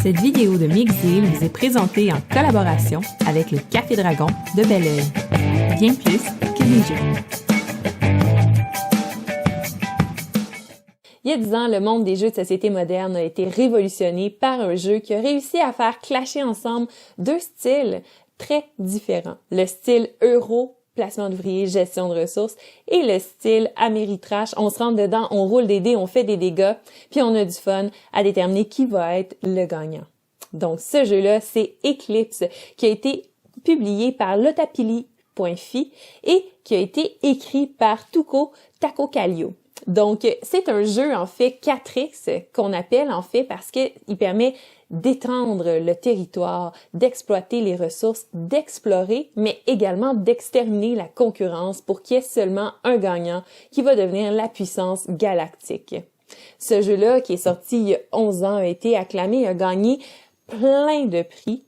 Cette vidéo de Mixil vous est présentée en collaboration avec le Café Dragon de Bel-Oeil. Bien plus que des jeux. Il y a 10 ans, le monde des jeux de société moderne a été révolutionné par un jeu qui a réussi à faire clasher ensemble deux styles très différents. Le style euro, placement d'ouvriers, gestion de ressources, et le style Ameritrash. On se rentre dedans, on roule des dés, on fait des dégâts, puis on a du fun à déterminer qui va être le gagnant. Donc ce jeu-là, c'est Eclipse, qui a été publié par Lotapili.fi et qui a été écrit par Tuco Takokallio. Donc, c'est un jeu, en fait, 4X, qu'on appelle, en fait, parce qu'il permet d'étendre le territoire, d'exploiter les ressources, d'explorer, mais également d'exterminer la concurrence pour qu'il y ait seulement un gagnant qui va devenir la puissance galactique. Ce jeu-là, qui est sorti il y a 11 ans, a été acclamé, a gagné plein de prix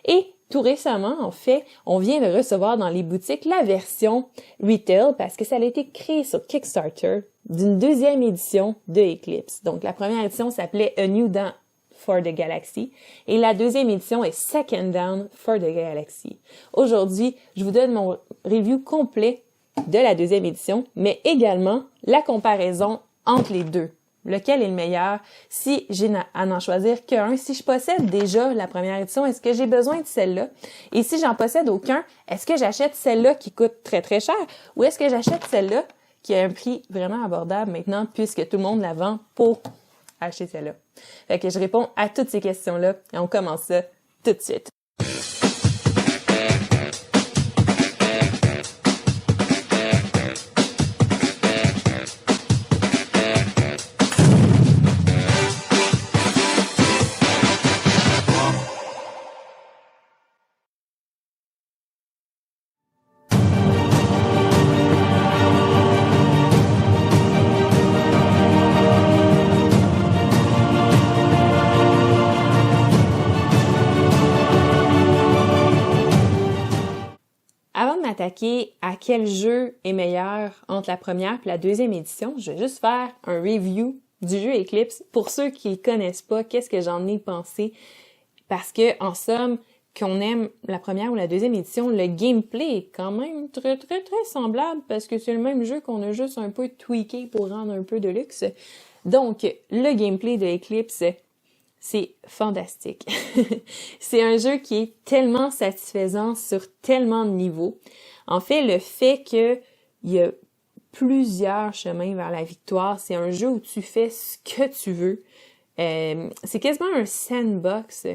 et tout récemment, en fait, on vient de recevoir dans les boutiques la version retail parce que ça a été créé sur Kickstarter d'une deuxième édition de Eclipse. Donc, la première édition s'appelait A New Dawn for the Galaxy et la deuxième édition est Second Dawn for the Galaxy. Aujourd'hui, je vous donne mon review complet de la deuxième édition, mais également la comparaison entre les deux. Lequel est le meilleur? Si j'ai à n'en choisir qu'un, si je possède déjà la première édition, est-ce que j'ai besoin de celle-là? Et si j'en possède aucun, est-ce que j'achète celle-là qui coûte très très cher? Ou est-ce que j'achète celle-là qui a un prix vraiment abordable maintenant puisque tout le monde la vend pour acheter celle-là? Fait que je réponds à toutes ces questions-là et on commence ça tout de suite. Avant de m'attaquer à quel jeu est meilleur entre la première et la deuxième édition, je vais juste faire un review du jeu Eclipse. Pour ceux qui ne connaissent pas, qu'est-ce que j'en ai pensé? Parce que, en somme, qu'on aime la première ou la deuxième édition, le gameplay est quand même très semblable parce que c'est le même jeu qu'on a juste un peu tweaké pour rendre un peu de luxe. Donc, le gameplay de Eclipse, c'est fantastique. C'est un jeu qui est tellement satisfaisant sur tellement de niveaux. En fait, le fait qu'il y a plusieurs chemins vers la victoire, c'est un jeu où tu fais ce que tu veux. C'est quasiment un sandbox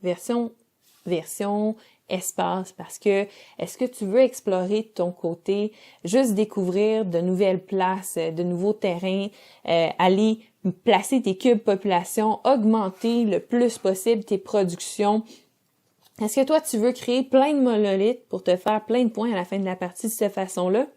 version espace parce que est-ce que tu veux explorer de ton côté, juste découvrir de nouvelles places, de nouveaux terrains, aller placer tes cubes population, augmenter le plus possible tes productions. Est-ce que toi, tu veux créer plein de monolithes pour te faire plein de points à la fin de la partie de cette façon-là?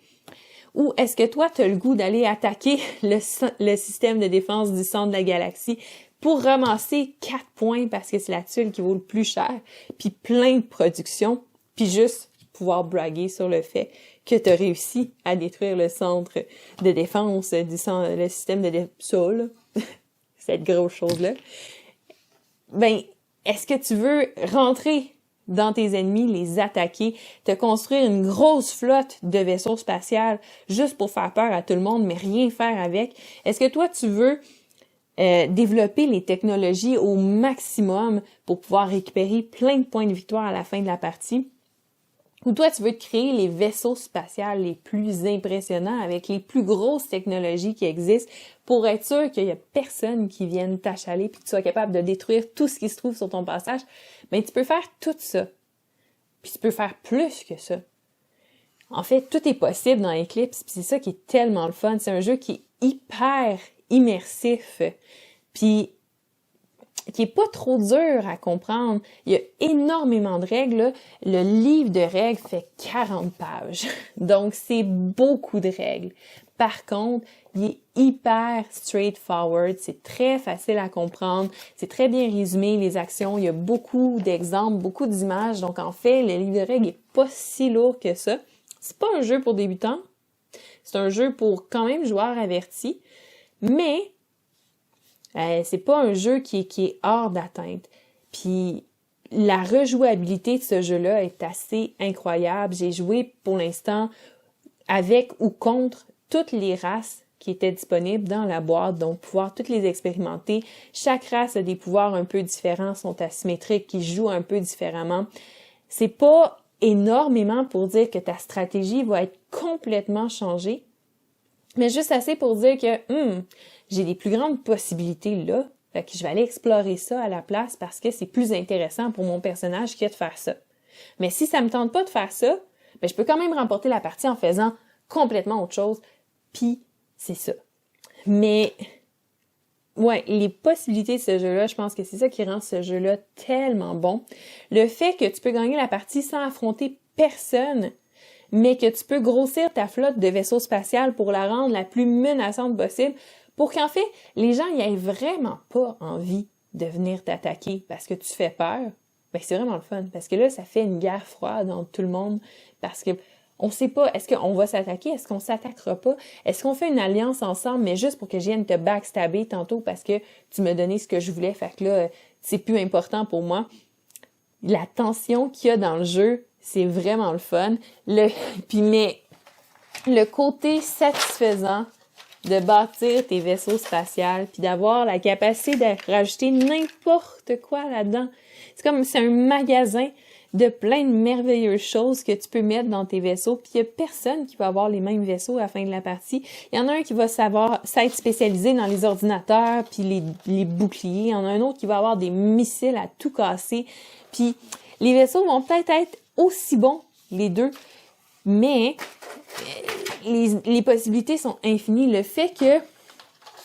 Ou est-ce que toi, tu as le goût d'aller attaquer le système de défense du centre de la galaxie pour ramasser 4 points parce que c'est la tuile qui vaut le plus cher, puis plein de production, puis juste pouvoir braguer sur le fait que tu as réussi à détruire le centre de défense le système de défense, cette grosse chose-là. Ben, est-ce que tu veux rentrer dans tes ennemis, les attaquer, te construire une grosse flotte de vaisseaux spatials juste pour faire peur à tout le monde, mais rien faire avec? Est-ce que toi, tu veux développer les technologies au maximum pour pouvoir récupérer plein de points de victoire à la fin de la partie? Ou toi, tu veux te créer les vaisseaux spatials les plus impressionnants avec les plus grosses technologies qui existent pour être sûr qu'il y a personne qui vienne t'achaler puis que tu sois capable de détruire tout ce qui se trouve sur ton passage? Ben, tu peux faire tout ça. Puis tu peux faire plus que ça. En fait, tout est possible dans Eclipse, puis c'est ça qui est tellement le fun. C'est un jeu qui est hyper immersif, puis qui est pas trop dur à comprendre. Il y a énormément de règles, là. Le livre de règles fait 40 pages. Donc, c'est beaucoup de règles. Par contre, il est hyper straightforward. C'est très facile à comprendre. C'est très bien résumé, les actions. Il y a beaucoup d'exemples, beaucoup d'images. Donc, en fait, le livre de règles est pas si lourd que ça. C'est pas un jeu pour débutants. C'est un jeu pour quand même joueurs avertis. Mais c'est pas un jeu qui est hors d'atteinte. Puis la rejouabilité de ce jeu-là est assez incroyable. J'ai joué pour l'instant avec ou contre toutes les races qui étaient disponibles dans la boîte, donc pouvoir toutes les expérimenter. Chaque race a des pouvoirs un peu différents, sont asymétriques, qui jouent un peu différemment. C'est pas énormément pour dire que ta stratégie va être complètement changée, mais juste assez pour dire que j'ai des plus grandes possibilités là, fait que je vais aller explorer ça à la place parce que c'est plus intéressant pour mon personnage que de faire ça. Mais si ça me tente pas de faire ça, ben je peux quand même remporter la partie en faisant complètement autre chose, puis c'est ça. Mais ouais, les possibilités de ce jeu-là, je pense que c'est ça qui rend ce jeu-là tellement bon. Le fait que tu peux gagner la partie sans affronter personne, mais que tu peux grossir ta flotte de vaisseaux spatials pour la rendre la plus menaçante possible, pour qu'en fait, les gens n'aient vraiment pas envie de venir t'attaquer parce que tu fais peur, ben c'est vraiment le fun. Parce que là, ça fait une guerre froide entre tout le monde, parce que on sait pas, est-ce qu'on va s'attaquer, est-ce qu'on s'attaquera pas, est-ce qu'on fait une alliance ensemble, mais juste pour que je vienne te backstabber tantôt parce que tu m'as donné ce que je voulais, fait que là, c'est plus important pour moi. La tension qu'il y a dans le jeu, c'est vraiment le fun. Mais le côté satisfaisant de bâtir tes vaisseaux spatials, puis d'avoir la capacité de rajouter n'importe quoi là-dedans. C'est un magasin de plein de merveilleuses choses que tu peux mettre dans tes vaisseaux, puis il y a personne qui va avoir les mêmes vaisseaux à la fin de la partie. Il y en a un qui va s'être spécialisé dans les ordinateurs, puis les boucliers. Il y en a un autre qui va avoir des missiles à tout casser. Puis les vaisseaux vont peut-être être aussi bons, les deux, mais les possibilités sont infinies. Le fait que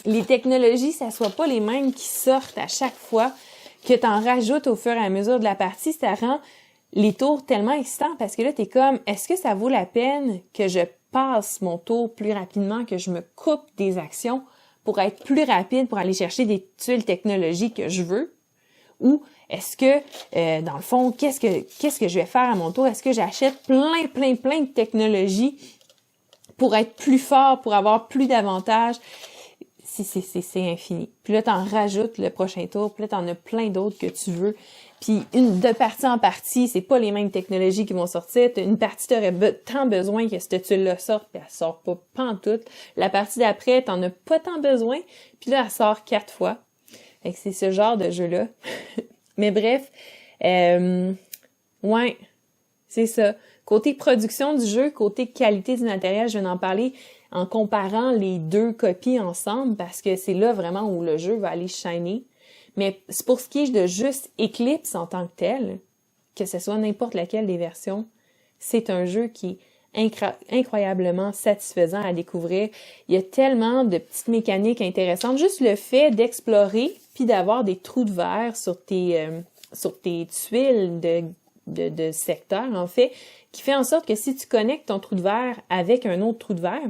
les technologies, ça soit pas les mêmes qui sortent à chaque fois, que tu en rajoutes au fur et à mesure de la partie, ça rend les tours tellement excitants parce que là, t'es comme, est-ce que ça vaut la peine que je passe mon tour plus rapidement, que je me coupe des actions pour être plus rapide, pour aller chercher des tuiles technologiques que je veux? Ou est-ce que, dans le fond, qu'est-ce que je vais faire à mon tour? Est-ce que j'achète plein de technologies pour être plus fort, pour avoir plus d'avantages? C'est infini. Puis là, t'en rajoutes le prochain tour, puis là, t'en as plein d'autres que tu veux. Puis de partie en partie, c'est pas les mêmes technologies qui vont sortir. Une partie, t'aurais tant besoin que cette tuile-là sorte, puis elle sort pas pantoute. La partie d'après, t'en as pas tant besoin, puis là, elle sort 4 fois. Fait que c'est ce genre de jeu-là. Mais bref, ouais, c'est ça. Côté production du jeu, côté qualité du matériel, je viens d'en parler en comparant les deux copies ensemble parce que c'est là vraiment où le jeu va aller shiner. Mais pour ce qui est de juste Eclipse en tant que tel, que ce soit n'importe laquelle des versions, c'est un jeu qui est incroyablement satisfaisant à découvrir. Il y a tellement de petites mécaniques intéressantes. Juste le fait d'explorer puis d'avoir des trous de verre sur tes tuiles de secteur, en fait, qui fait en sorte que si tu connectes ton trou de verre avec un autre trou de verre,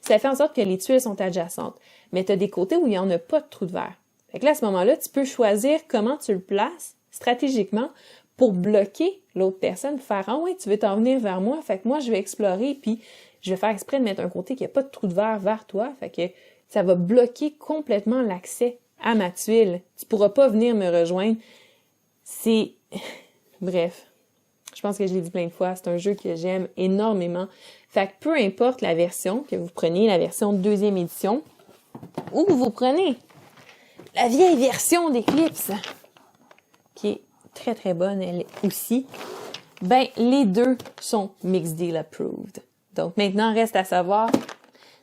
ça fait en sorte que les tuiles sont adjacentes. Mais tu as des côtés où il n'y en a pas de trou de verre. Fait que là, à ce moment-là, tu peux choisir comment tu le places stratégiquement pour bloquer l'autre personne, faire « Ah oui, tu veux t'en venir vers moi, fait que moi, je vais explorer, puis je vais faire exprès de mettre un côté qui n'a pas de trou de verre vers toi, fait que ça va bloquer complètement l'accès à ma tuile. Tu pourras pas venir me rejoindre. » C'est... Bref. Je pense que je l'ai dit plein de fois, c'est un jeu que j'aime énormément. Fait que peu importe la version, que vous preniez la version 2e édition, ou vous prenez la vieille version d'Eclipse, qui est très très bonne elle aussi, ben les deux sont Mixed Deal Approved. Donc maintenant, reste à savoir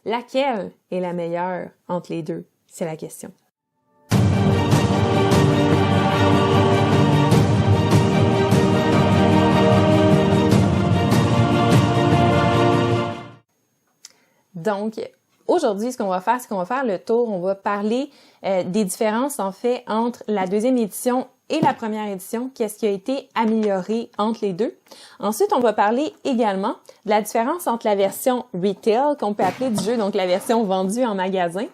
laquelle est la meilleure entre les deux. C'est la question. Donc, aujourd'hui, ce qu'on va faire, c'est qu'on va faire le tour. On va parler des différences, en fait, entre la 2e édition et la 1re édition, qu'est-ce qui a été amélioré entre les deux. Ensuite, on va parler également de la différence entre la version retail, qu'on peut appeler du jeu, donc la version vendue en magasin,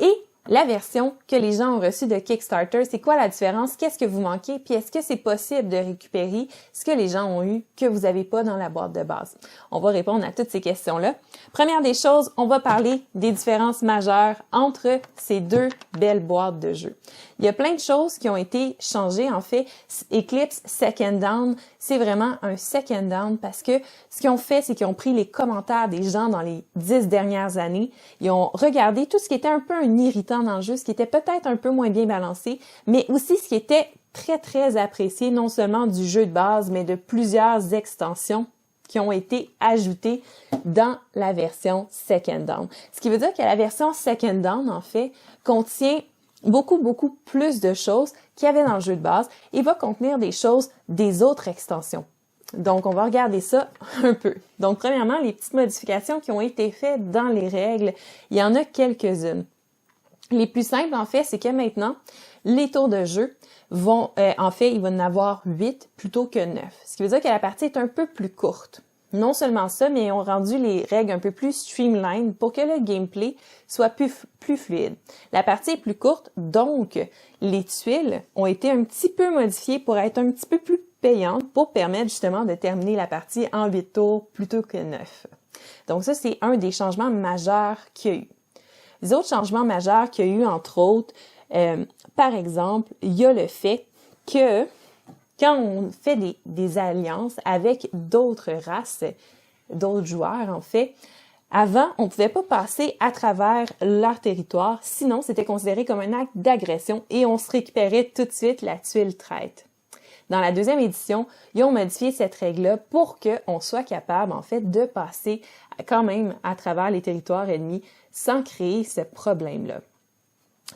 et la version que les gens ont reçue de Kickstarter, c'est quoi la différence? Qu'est-ce que vous manquez? Puis est-ce que c'est possible de récupérer ce que les gens ont eu que vous n'avez pas dans la boîte de base? On va répondre à toutes ces questions-là. Première des choses, on va parler des différences majeures entre ces deux belles boîtes de jeux. Il y a plein de choses qui ont été changées. En fait, Eclipse Second Down, c'est vraiment un second down parce que ce qu'ils ont fait, c'est qu'ils ont pris les commentaires des gens dans les 10 dernières années. Ils ont regardé tout ce qui était un peu un irritant dans le jeu, ce qui était peut-être un peu moins bien balancé, mais aussi ce qui était très, très apprécié, non seulement du jeu de base, mais de plusieurs extensions qui ont été ajoutées dans la version Second Down. Ce qui veut dire que la version Second Down, en fait, contient beaucoup plus de choses qu'il y avait dans le jeu de base et va contenir des choses des autres extensions. Donc, on va regarder ça un peu. Donc, premièrement, les petites modifications qui ont été faites dans les règles, il y en a quelques-unes. Les plus simples, en fait, c'est que maintenant, les tours de jeu vont, en fait, il va y en avoir 8 plutôt que 9. Ce qui veut dire que la partie est un peu plus courte. Non seulement ça, mais ils ont rendu les règles un peu plus streamline pour que le gameplay soit plus fluide. La partie est plus courte, donc les tuiles ont été un petit peu modifiées pour être un petit peu plus payantes pour permettre justement de terminer la partie en 8 tours plutôt que 9. Donc ça, c'est un des changements majeurs qu'il y a eu. Les autres changements majeurs qu'il y a eu, entre autres, par exemple, il y a le fait que quand on fait des alliances avec d'autres races, d'autres joueurs, en fait, avant, on ne pouvait pas passer à travers leur territoire, sinon c'était considéré comme un acte d'agression et on se récupérait tout de suite la tuile traite. Dans la deuxième édition, ils ont modifié cette règle-là pour qu'on soit capable, en fait, de passer quand même à travers les territoires ennemis sans créer ce problème-là.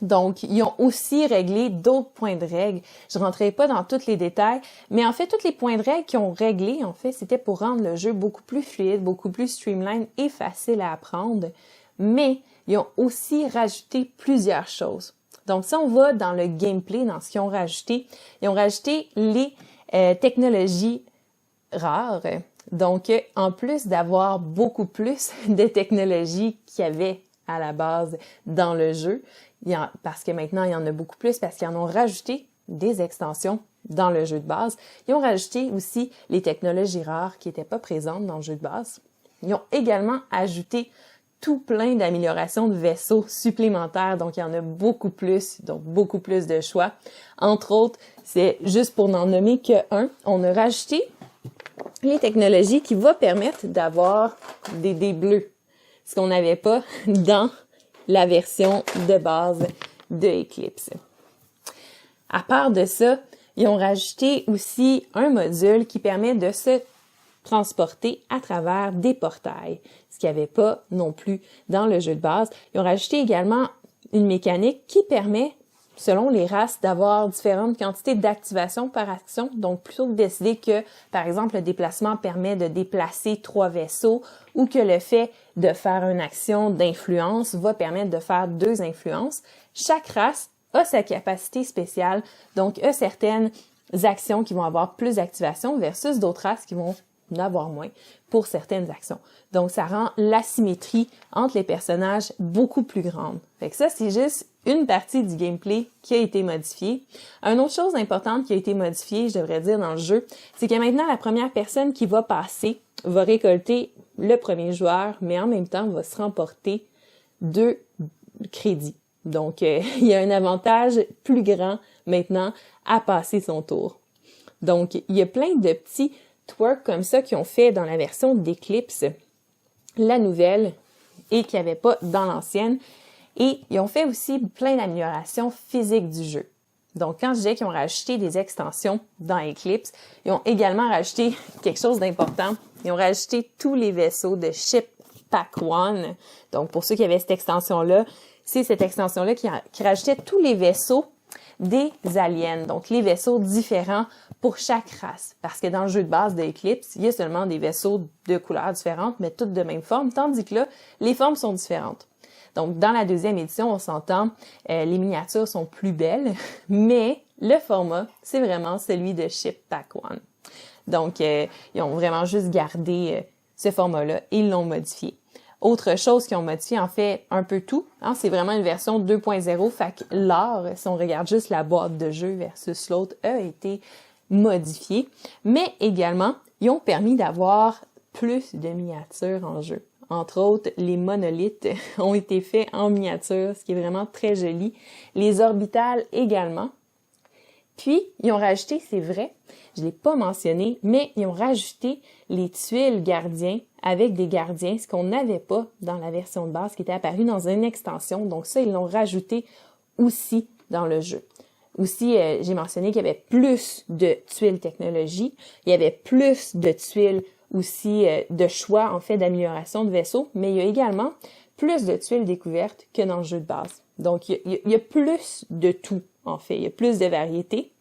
Donc, ils ont aussi réglé d'autres points de règle. Je ne rentrerai pas dans tous les détails, mais en fait, tous les points de règle qu'ils ont réglés, en fait, c'était pour rendre le jeu beaucoup plus fluide, beaucoup plus streamline et facile à apprendre. Mais ils ont aussi rajouté plusieurs choses. Donc, si on va dans le gameplay, dans ce qu'ils ont rajouté, ils ont rajouté les technologies rares. Donc, en plus d'avoir beaucoup plus de technologies qu'il y avait à la base dans le jeu, parce que maintenant, il y en a beaucoup plus parce qu'ils en ont rajouté des extensions dans le jeu de base. Ils ont rajouté aussi les technologies rares qui n'étaient pas présentes dans le jeu de base. Ils ont également ajouté tout plein d'améliorations de vaisseaux supplémentaires, donc il y en a beaucoup plus, donc beaucoup plus de choix. Entre autres, c'est juste pour n'en nommer qu'un, on a rajouté les technologies qui vont permettre d'avoir des dés bleus, ce qu'on n'avait pas dans la version de base de Eclipse. À part de ça, ils ont rajouté aussi un module qui permet de se transporter à travers des portails, ce qu'il n'y avait pas non plus dans le jeu de base. Ils ont rajouté également une mécanique qui permet, selon les races, d'avoir différentes quantités d'activation par action. Donc, plutôt que de décider que, par exemple, le déplacement permet de déplacer 3 vaisseaux ou que le fait de faire une action d'influence va permettre de faire 2 influences, chaque race a sa capacité spéciale, donc a certaines actions qui vont avoir plus d'activation versus d'autres races qui vont en avoir moins pour certaines actions. Donc, ça rend l'asymétrie entre les personnages beaucoup plus grande. Fait que ça, c'est juste une partie du gameplay qui a été modifiée. Une autre chose importante qui a été modifiée, je devrais dire, dans le jeu, c'est que maintenant, la première personne qui va passer va récolter le premier joueur, mais en même temps, va se remporter 2 crédits. Donc, il y a un avantage plus grand maintenant à passer son tour. Donc, il y a plein de petits twerks comme ça qu'ils ont fait dans la version d'Eclipse, la nouvelle, et qu'il n'y avait pas dans l'ancienne. Et ils ont fait aussi plein d'améliorations physiques du jeu. Donc, quand je disais qu'ils ont rajouté des extensions dans Eclipse, ils ont également rajouté quelque chose d'important. Ils ont rajouté tous les vaisseaux de Ship Pack One. Donc, pour ceux qui avaient cette extension-là, c'est cette extension-là qui rajoutait tous les vaisseaux des aliens. Donc, les vaisseaux différents pour chaque race. Parce que dans le jeu de base d'Eclipse, il y a seulement des vaisseaux de couleurs différentes, mais toutes de même forme, tandis que là, les formes sont différentes. Donc, dans la deuxième édition, on s'entend, les miniatures sont plus belles, mais le format, c'est vraiment celui de Ship Pack One. Donc, ils ont vraiment juste gardé ce format-là et ils l'ont modifié. Autre chose qu'ils ont modifié, en fait, un peu tout. Hein, c'est vraiment une version 2.0, fait que l'art, si on regarde juste la boîte de jeu versus l'autre, a été modifié. Mais également, ils ont permis d'avoir plus de miniatures en jeu. Entre autres, les monolithes ont été faits en miniature, ce qui est vraiment très joli. Les orbitales également. Puis, ils ont rajouté, c'est vrai, je l'ai pas mentionné, mais ils ont rajouté les tuiles gardiens avec des gardiens, ce qu'on n'avait pas dans la version de base, qui était apparu dans une extension. Donc ça, ils l'ont rajouté aussi dans le jeu. Aussi, j'ai mentionné qu'il y avait plus de tuiles technologie, il y avait plus de tuiles aussi de choix, en fait, d'amélioration de vaisseaux, mais il y a également plus de tuiles découvertes que dans le jeu de base. Donc, il y a plus de tout, en fait. Il y a plus de variétés.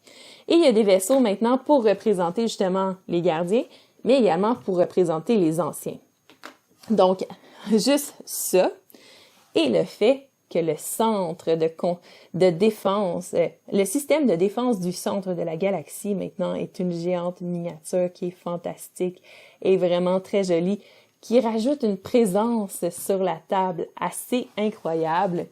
Et il y a des vaisseaux maintenant pour représenter justement les gardiens, mais également pour représenter les anciens. Donc, juste ça, et le fait que le centre de défense, le système de défense du centre de la galaxie maintenant est une géante miniature qui est fantastique et vraiment très jolie, qui rajoute une présence sur la table assez incroyable.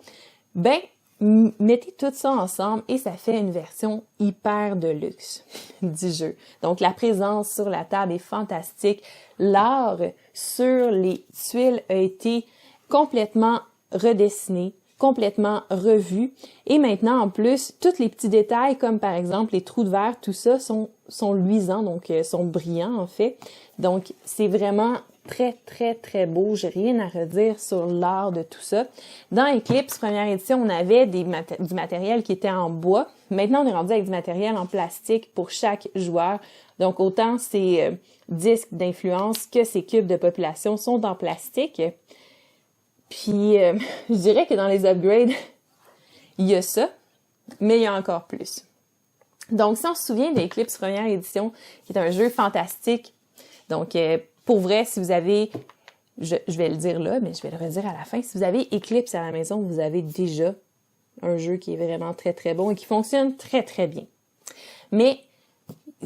Ben, mettez tout ça ensemble et ça fait une version hyper de luxe du jeu. Donc, la présence sur la table est fantastique. L'art sur les tuiles a été complètement redessiné, complètement revu. Et maintenant, en plus, tous les petits détails, comme par exemple les trous de verre, tout ça, sont luisants, donc sont brillants en fait. Donc, c'est vraiment très, très, très beau. J'ai rien à redire sur l'art de tout ça. Dans Eclipse, première édition, on avait du matériel qui était en bois. Maintenant, on est rendu avec du matériel en plastique pour chaque joueur. Donc, autant ces disques d'influence que ces cubes de population sont en plastique. Puis, je dirais que dans les upgrades, il y a ça, mais il y a encore plus. Donc, si on se souvient d'Eclipse première édition, qui est un jeu fantastique, donc pour vrai, si vous avez, je vais le dire là, mais je vais le redire à la fin, si vous avez Eclipse à la maison, vous avez déjà un jeu qui est vraiment très, très bon et qui fonctionne très, très bien. Mais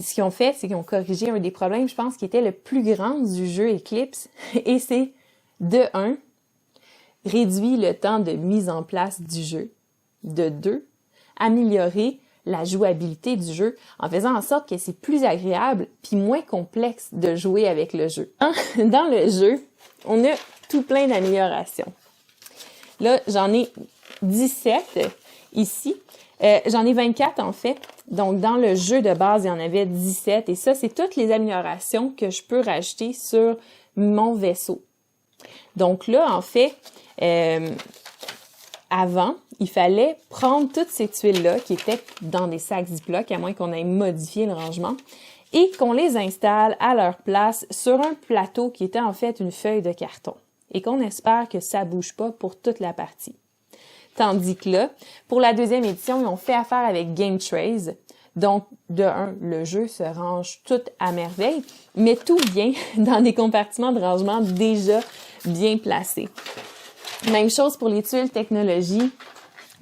ce qu'ils ont fait, c'est qu'ils ont corrigé un des problèmes, je pense, qui était le plus grand du jeu Eclipse, et c'est, de 1, réduit le temps de mise en place du jeu, de 2, améliorer la jouabilité du jeu en faisant en sorte que c'est plus agréable puis moins complexe de jouer avec le jeu. Dans le jeu, on a tout plein d'améliorations. Là, j'en ai 17 ici. J'en ai 24 en fait. Donc, dans le jeu de base, il y en avait 17. Et ça, c'est toutes les améliorations que je peux rajouter sur mon vaisseau. Donc là, en fait, avant, il fallait prendre toutes ces tuiles-là qui étaient dans des sacs Ziploc, à moins qu'on ait modifié le rangement, et qu'on les installe à leur place sur un plateau qui était en fait une feuille de carton, et qu'on espère que ça bouge pas pour toute la partie. Tandis que là, pour la deuxième édition, ils ont fait affaire avec Game Trays. Donc, de 1, le jeu se range tout à merveille, mais tout vient dans des compartiments de rangement déjà bien placés. Même chose pour les tuiles technologie.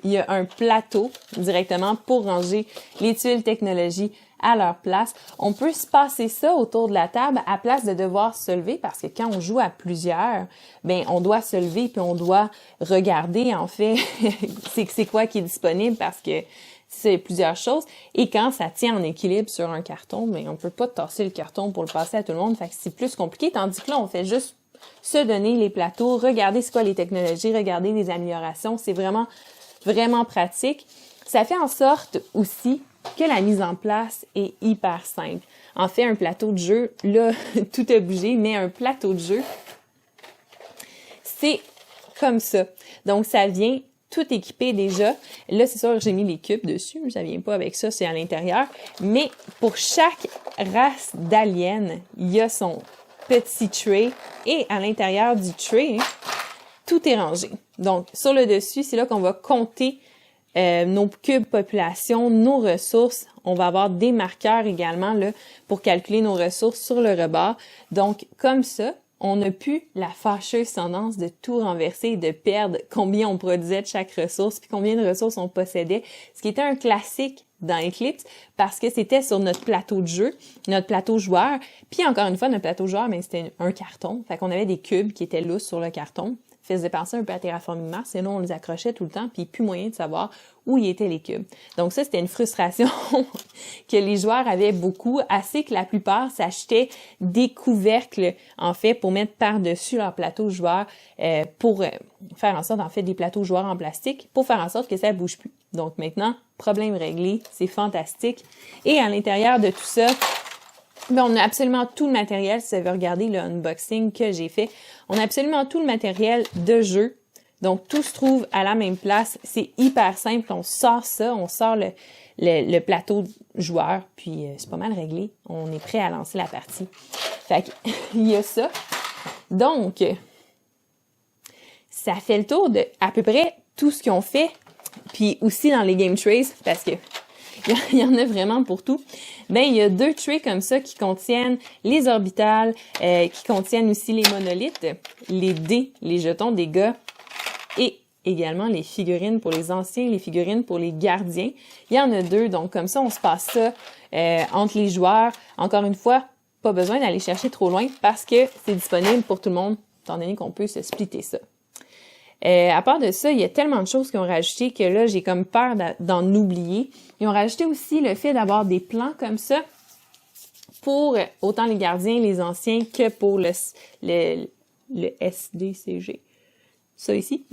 Il y a un plateau directement pour ranger les tuiles technologie à leur place. On peut se passer ça autour de la table à place de devoir se lever parce que quand on joue à plusieurs, ben on doit se lever puis on doit regarder en fait c'est quoi qui est disponible parce que c'est plusieurs choses. Et quand ça tient en équilibre sur un carton, ben on peut pas tasser le carton pour le passer à tout le monde. Fait que c'est plus compliqué. Tandis que là, on fait juste se donner les plateaux, regarder c'est quoi les technologies, regarder les améliorations. C'est vraiment, vraiment pratique. Ça fait en sorte aussi que la mise en place est hyper simple. En fait, un plateau de jeu, là, tout a bougé, mais un plateau de jeu, c'est comme ça. Donc, ça vient tout équipé déjà. Là, c'est sûr, j'ai mis les cubes dessus. Ça vient pas avec ça, c'est à l'intérieur. Mais pour chaque race d'alien, il y a son petit tray. Et à l'intérieur du tray, tout est rangé. Donc, sur le dessus, c'est là qu'on va compter nos cubes population, nos ressources. On va avoir des marqueurs également là pour calculer nos ressources sur le rebord. Donc, comme ça, on n'a plus la fâcheuse tendance de tout renverser et de perdre combien on produisait de chaque ressource puis combien de ressources on possédait, ce qui était un classique dans Eclipse parce que c'était sur notre plateau de jeu, notre plateau joueur. Puis encore une fois, notre plateau joueur, mais c'était un carton. Fait qu'on avait des cubes qui étaient lousses sur le carton. Faisait penser un peu à Terraforming Mars, sinon on les accrochait tout le temps, puis plus moyen de savoir où y étaient les cubes. Donc ça, c'était une frustration que les joueurs avaient beaucoup, assez que la plupart s'achetaient des couvercles, en fait, pour mettre par-dessus leur plateau joueur, pour faire en sorte, en fait, des plateaux joueurs en plastique, pour faire en sorte que ça bouge plus. Donc maintenant, problème réglé, c'est fantastique. Et à l'intérieur de tout ça, ben, on a absolument tout le matériel. Si vous avez regardé le unboxing que j'ai fait, on a absolument tout le matériel de jeu. Donc, tout se trouve à la même place. C'est hyper simple. On sort ça, on sort le plateau joueur, puis c'est pas mal réglé. On est prêt à lancer la partie. Fait qu'il y a ça. Donc, ça fait le tour de à peu près tout ce qu'ils ont fait. Puis aussi dans les game trays, parce que il y en a vraiment pour tout. Ben, il y a 2 trays comme ça qui contiennent les orbitales, qui contiennent aussi les monolithes, les dés, les jetons des gars, et également les figurines pour les anciens, les figurines pour les gardiens. Il y en a 2, donc comme ça, on se passe ça entre les joueurs. Encore une fois, pas besoin d'aller chercher trop loin parce que c'est disponible pour tout le monde, étant donné qu'on peut se splitter ça. À part de ça, il y a tellement de choses qu'ils ont rajouté que là, j'ai comme peur d'en oublier. Ils ont rajouté aussi le fait d'avoir des plans comme ça pour autant les gardiens, les anciens, que pour le SDCG. Ça ici.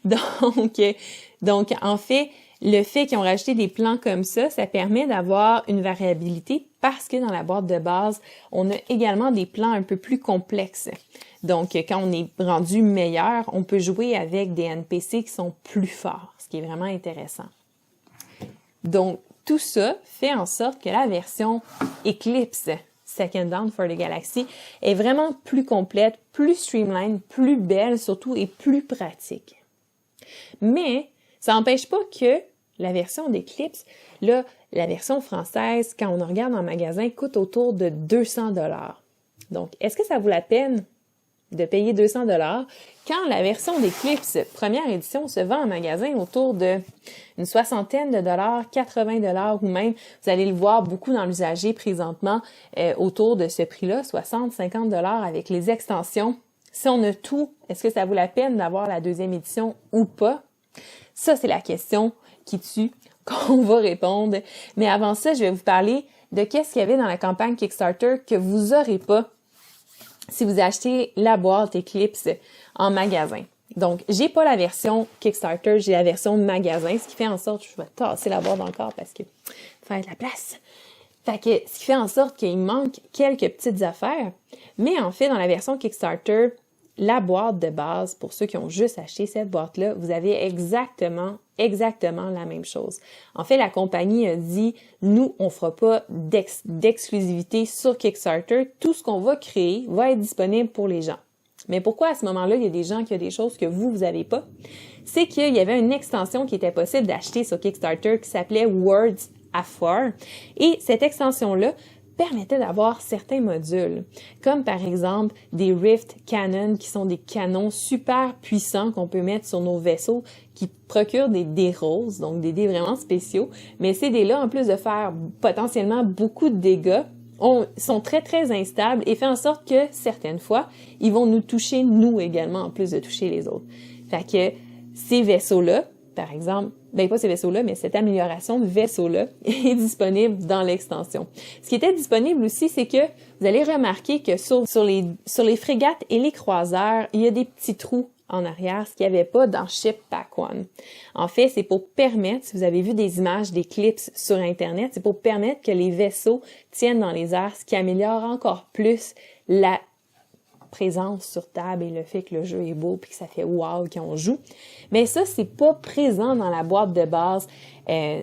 Donc, en fait, le fait qu'ils ont rajouté des plans comme ça permet d'avoir une variabilité parce que dans la boîte de base, on a également des plans un peu plus complexes. Donc, quand on est rendu meilleur, on peut jouer avec des NPC qui sont plus forts, ce qui est vraiment intéressant. Donc, tout ça fait en sorte que la version Eclipse Second Dawn for the Galaxy est vraiment plus complète, plus streamline, plus belle surtout et plus pratique. Mais ça n'empêche pas que la version d'Eclipse, là, la version française, quand on regarde en magasin, coûte autour de 200 $. Donc, est-ce que ça vaut la peine de payer 200 $ quand la version d'Eclipse première édition se vend en magasin autour de une soixantaine de dollars, 80 $ ou même, vous allez le voir beaucoup dans l'usager présentement, autour de ce prix-là, 60, 50 $ avec les extensions. Si on a tout, est-ce que ça vaut la peine d'avoir la deuxième édition ou pas? Ça, c'est la question qui tue, qu'on va répondre. Mais avant ça, je vais vous parler de qu'est-ce qu'il y avait dans la campagne Kickstarter que vous aurez pas si vous achetez la boîte Eclipse en magasin. Donc, j'ai pas la version Kickstarter, j'ai la version magasin, ce qui fait en sorte, je vais tasser la boîte encore parce que faire de la place. Fait que, ce qui fait en sorte qu'il manque quelques petites affaires. Mais en fait, dans la version Kickstarter, la boîte de base, pour ceux qui ont juste acheté cette boîte-là, vous avez exactement la même chose. En fait, la compagnie a dit, nous, on fera pas d'exclusivité sur Kickstarter. Tout ce qu'on va créer va être disponible pour les gens. Mais pourquoi à ce moment-là, il y a des gens qui ont des choses que vous avez pas? C'est qu'il y avait une extension qui était possible d'acheter sur Kickstarter qui s'appelait Words A4. Et cette extension-là permettait d'avoir certains modules, comme par exemple des Rift Cannon, qui sont des canons super puissants qu'on peut mettre sur nos vaisseaux, qui procurent des dés roses, donc des dés vraiment spéciaux. Mais ces dés-là, en plus de faire potentiellement beaucoup de dégâts, sont très, très instables et fait en sorte que, certaines fois, ils vont nous toucher, nous également, en plus de toucher les autres. Fait que ces vaisseaux-là, par exemple, pas ces vaisseaux-là, mais cette amélioration de vaisseau-là est disponible dans l'extension. Ce qui était disponible aussi, c'est que vous allez remarquer que sur les frégates et les croiseurs, il y a des petits trous en arrière, ce qu'il n'y avait pas dans Ship Pack One. En fait, c'est pour permettre, si vous avez vu des images d'Eclipse sur Internet, c'est pour permettre que les vaisseaux tiennent dans les airs, ce qui améliore encore plus la présence sur table et le fait que le jeu est beau puis que ça fait wow qu'on joue. Mais ça, c'est pas présent dans la boîte de base.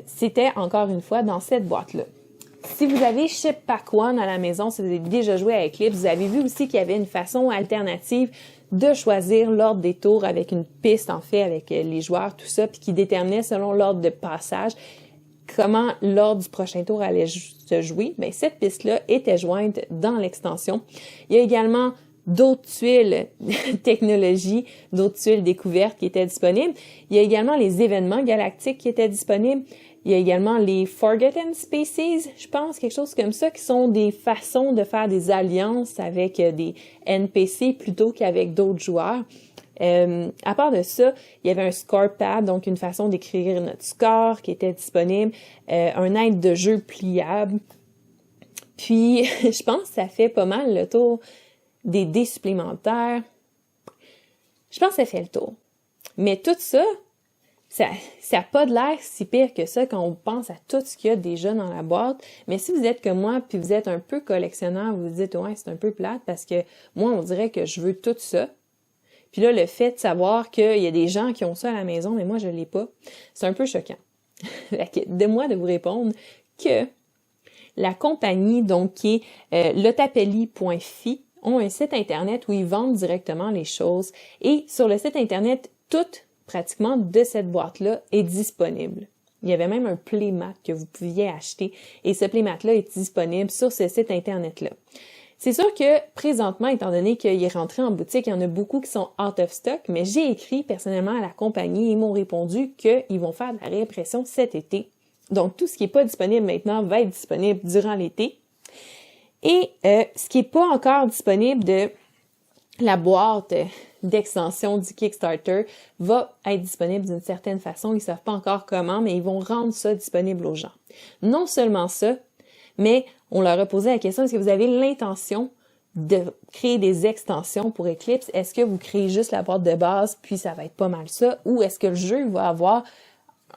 C'était encore une fois dans cette boîte-là. Si vous avez Ship Pack One à la maison, si vous avez déjà joué à Eclipse, vous avez vu aussi qu'il y avait une façon alternative de choisir l'ordre des tours avec une piste, en fait, avec les joueurs, tout ça, puis qui déterminait selon l'ordre de passage comment l'ordre du prochain tour allait se jouer. Bien, cette piste-là était jointe dans l'extension. Il y a également d'autres tuiles technologie, d'autres tuiles découvertes qui étaient disponibles. Il y a également les événements galactiques qui étaient disponibles Il y a également les Forgotten Spaces, je pense, quelque chose comme ça, qui sont des façons de faire des alliances avec des NPC plutôt qu'avec d'autres joueurs. À part de ça, il y avait un score pad, donc une façon d'écrire notre score qui était disponible, un aide de jeu pliable. Puis, je pense que ça fait pas mal le tour des dés supplémentaires. Je pense que ça fait le tour. Mais tout ça a pas de l'air si pire que ça quand on pense à tout ce qu'il y a déjà dans la boîte. Mais si vous êtes comme moi, puis vous êtes un peu collectionneur, vous vous dites « Ouais, c'est un peu plate parce que moi, on dirait que je veux tout ça. » Puis là, le fait de savoir qu'il y a des gens qui ont ça à la maison, mais moi, je l'ai pas, c'est un peu choquant. De moi de vous répondre que la compagnie, donc qui est lotapelli.fi, ont un site Internet où ils vendent directement les choses. Et sur le site Internet, toute pratiquement de cette boîte-là est disponible. Il y avait même un playmat que vous pouviez acheter et ce playmat-là est disponible sur ce site Internet-là. C'est sûr que présentement, étant donné qu'il est rentré en boutique, il y en a beaucoup qui sont out of stock, mais j'ai écrit personnellement à la compagnie et ils m'ont répondu qu'ils vont faire de la réimpression cet été. Donc, tout ce qui n'est pas disponible maintenant va être disponible durant l'été. Et ce qui n'est pas encore disponible de la boîte d'extension du Kickstarter va être disponible d'une certaine façon. Ils ne savent pas encore comment, mais ils vont rendre ça disponible aux gens. Non seulement ça, mais on leur a posé la question, est-ce que vous avez l'intention de créer des extensions pour Eclipse? Est-ce que vous créez juste la boîte de base, puis ça va être pas mal ça? Ou est-ce que le jeu va avoir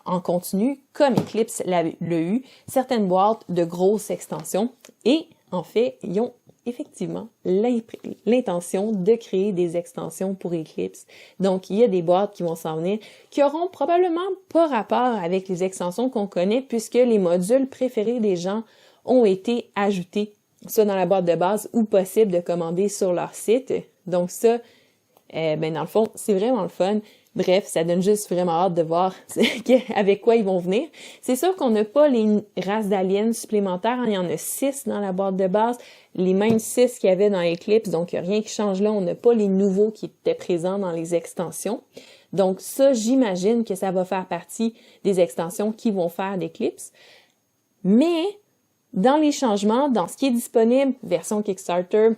en continu, comme Eclipse l'a eu, certaines boîtes de grosses extensions? Et en fait, ils ont effectivement l'intention de créer des extensions pour Eclipse. Donc, il y a des boîtes qui vont s'en venir, qui auront probablement pas rapport avec les extensions qu'on connaît, puisque les modules préférés des gens ont été ajoutés, soit dans la boîte de base ou possible de commander sur leur site. Donc ça, dans le fond, c'est vraiment le fun. Bref, ça donne juste vraiment hâte de voir avec quoi ils vont venir. C'est sûr qu'on n'a pas les races d'aliens supplémentaires. Il y en a 6 dans la boîte de base, les mêmes 6 qu'il y avait dans Eclipse. Donc, il n'y a rien qui change là. On n'a pas les nouveaux qui étaient présents dans les extensions. Donc ça, j'imagine que ça va faire partie des extensions qui vont faire d'Eclipse. Mais dans les changements, dans ce qui est disponible, version Kickstarter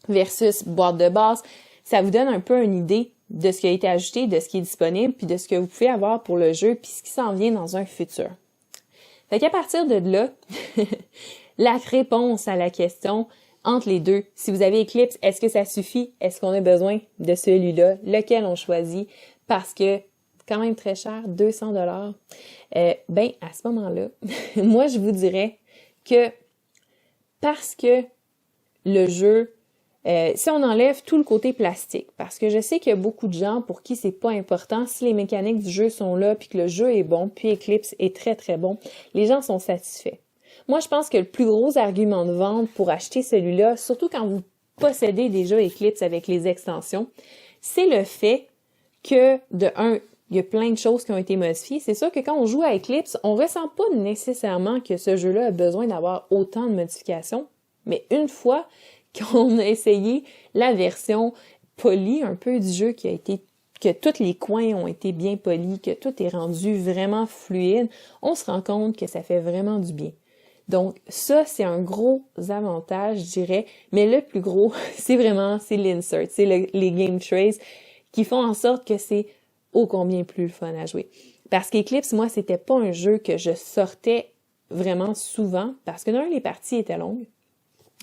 versus boîte de base, ça vous donne un peu une idée de ce qui a été ajouté, de ce qui est disponible, puis de ce que vous pouvez avoir pour le jeu, puis ce qui s'en vient dans un futur. Fait qu'à partir de là, la réponse à la question entre les deux, si vous avez Eclipse, est-ce que ça suffit? Est-ce qu'on a besoin de celui-là? Lequel on choisit? Parce que quand même très cher, 200 $. À ce moment-là, moi, je vous dirais que parce que le jeu, si on enlève tout le côté plastique, parce que je sais qu'il y a beaucoup de gens pour qui c'est pas important, si les mécaniques du jeu sont là, puis que le jeu est bon, puis Eclipse est très très bon, les gens sont satisfaits. Moi, je pense que le plus gros argument de vente pour acheter celui-là, surtout quand vous possédez déjà Eclipse avec les extensions, c'est le fait que, de un, il y a plein de choses qui ont été modifiées. C'est sûr que quand on joue à Eclipse, on ressent pas nécessairement que ce jeu-là a besoin d'avoir autant de modifications, mais une fois qu'on a essayé la version polie un peu du jeu que tous les coins ont été bien polis, que tout est rendu vraiment fluide, on se rend compte que ça fait vraiment du bien. Donc ça, c'est un gros avantage, je dirais, mais le plus gros, c'est l'insert, c'est les game trays qui font en sorte que c'est ô combien plus le fun à jouer. Parce qu'Eclipse, moi, c'était pas un jeu que je sortais vraiment souvent, parce que d'un, les parties étaient longues.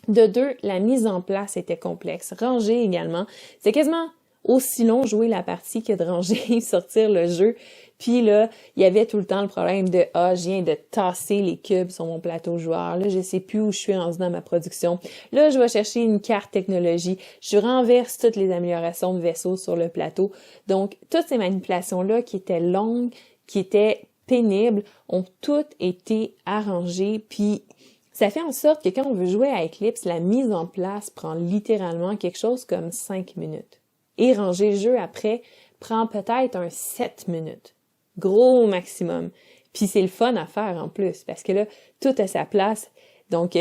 De deux, la mise en place était complexe. Ranger également. C'est quasiment aussi long jouer la partie que de ranger et sortir le jeu. Puis là, il y avait tout le temps le problème de « Ah, je viens de tasser les cubes sur mon plateau joueur. Là, je sais plus où je suis rendu dans ma production. Là, je vais chercher une carte technologie. Je renverse toutes les améliorations de vaisseaux sur le plateau. » Donc, toutes ces manipulations-là qui étaient longues, qui étaient pénibles, ont toutes été arrangées. Puis, ça fait en sorte que quand on veut jouer à Eclipse, la mise en place prend littéralement quelque chose comme 5 minutes. Et ranger le jeu après prend peut-être un 7 minutes. Gros maximum. Puis c'est le fun à faire en plus, parce que là, tout a sa place. Donc,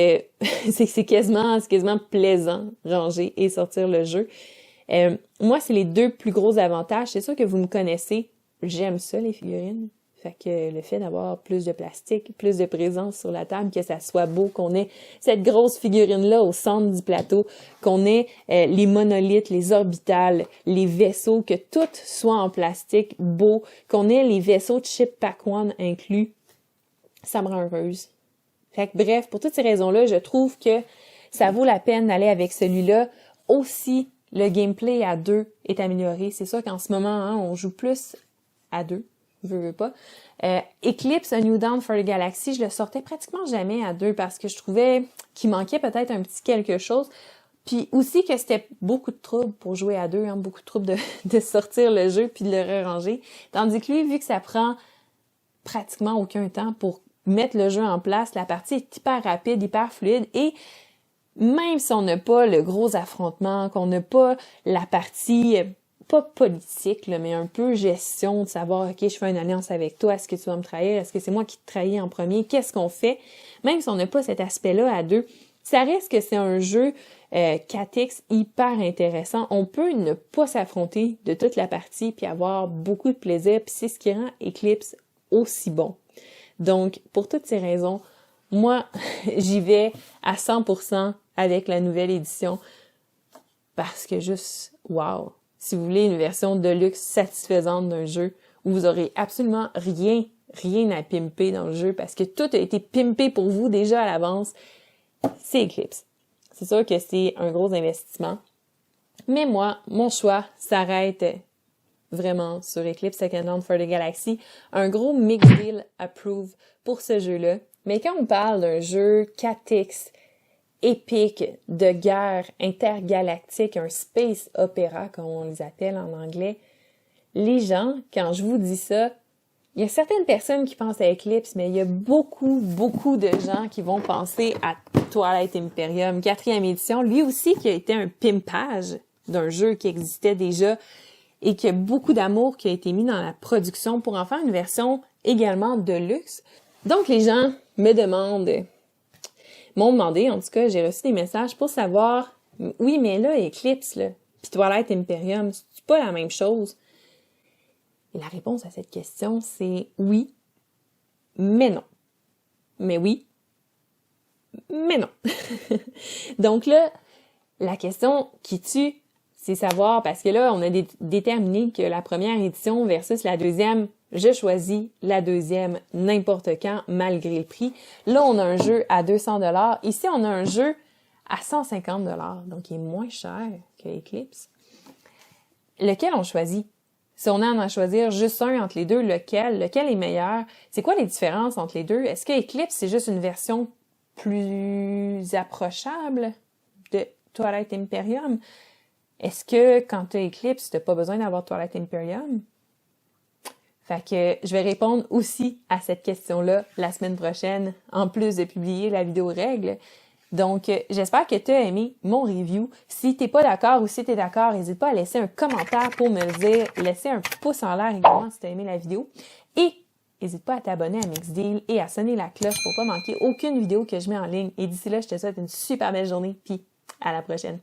c'est quasiment plaisant, ranger et sortir le jeu. Moi, c'est les deux plus gros avantages. C'est sûr que vous me connaissez. J'aime ça, les figurines. Fait que le fait d'avoir plus de plastique, plus de présence sur la table, que ça soit beau, qu'on ait cette grosse figurine-là au centre du plateau, qu'on ait les monolithes, les orbitales, les vaisseaux, que tout soit en plastique beau, qu'on ait les vaisseaux de Chip Pac-Man inclus, ça me rend heureuse. Fait que bref, pour toutes ces raisons-là, je trouve que ça vaut la peine d'aller avec celui-là. Aussi, le gameplay à deux est amélioré. C'est sûr qu'en ce moment, hein, on joue plus à deux. Veux pas. Eclipse, A New Dawn for the Galaxy, je le sortais pratiquement jamais à deux parce que je trouvais qu'il manquait peut-être un petit quelque chose. Puis aussi que c'était beaucoup de trouble pour jouer à deux, hein, beaucoup de trouble de sortir le jeu puis de le réarranger. Tandis que lui, vu que ça prend pratiquement aucun temps pour mettre le jeu en place, la partie est hyper rapide, hyper fluide et même si on n'a pas le gros affrontement, qu'on n'a pas la partie pas politique, là, mais un peu gestion de savoir, OK, je fais une alliance avec toi, est-ce que tu vas me trahir? Est-ce que c'est moi qui te trahis en premier? Qu'est-ce qu'on fait? Même si on n'a pas cet aspect-là à deux, ça reste que c'est un jeu 4X hyper intéressant. On peut ne pas s'affronter de toute la partie puis avoir beaucoup de plaisir, puis c'est ce qui rend Eclipse aussi bon. Donc, pour toutes ces raisons, moi, j'y vais à 100% avec la nouvelle édition parce que juste, wow! Si vous voulez une version de luxe satisfaisante d'un jeu où vous aurez absolument rien à pimper dans le jeu parce que tout a été pimpé pour vous déjà à l'avance, c'est Eclipse. C'est sûr que c'est un gros investissement. Mais moi, mon choix s'arrête vraiment sur Eclipse Second Dawn for the Galaxy. Un gros mix deal approve pour ce jeu-là. Mais quand on parle d'un jeu 4X épique de guerre intergalactique, un space opéra comme on les appelle en anglais, les gens, quand je vous dis ça, il y a certaines personnes qui pensent à Eclipse, mais il y a beaucoup de gens qui vont penser à Twilight Imperium, 4e édition, lui aussi qui a été un pimpage d'un jeu qui existait déjà et qui a beaucoup d'amour qui a été mis dans la production pour en faire une version également de luxe. Donc les gens m'ont demandé, en tout cas, j'ai reçu des messages pour savoir, oui, mais là, Eclipse, là, puis Twilight Imperium, c'est pas la même chose? Et la réponse à cette question, c'est oui, mais non. Mais oui, mais non. Donc là, la question qui tue, c'est savoir, parce que là, on a déterminé que la première édition versus la deuxième, je choisis la deuxième n'importe quand, malgré le prix. Là, on a un jeu à 200$. Ici, on a un jeu à 150$, donc il est moins cher que Eclipse. Lequel on choisit? Si on a à en choisir juste un entre les deux, lequel est meilleur? C'est quoi les différences entre les deux? Est-ce que Eclipse, c'est juste une version plus approchable de Twilight Imperium? Est-ce que quand tu as Eclipse, tu n'as pas besoin d'avoir Twilight Imperium? Fait que je vais répondre aussi à cette question-là la semaine prochaine, en plus de publier la vidéo règle. Donc, j'espère que tu as aimé mon review. Si t'es pas d'accord ou si t'es d'accord, n'hésite pas à laisser un commentaire pour me le dire. Laisser un pouce en l'air également si tu as aimé la vidéo. Et n'hésite pas à t'abonner à Mixdeal et à sonner la cloche pour pas manquer aucune vidéo que je mets en ligne. Et d'ici là, je te souhaite une super belle journée. Puis à la prochaine.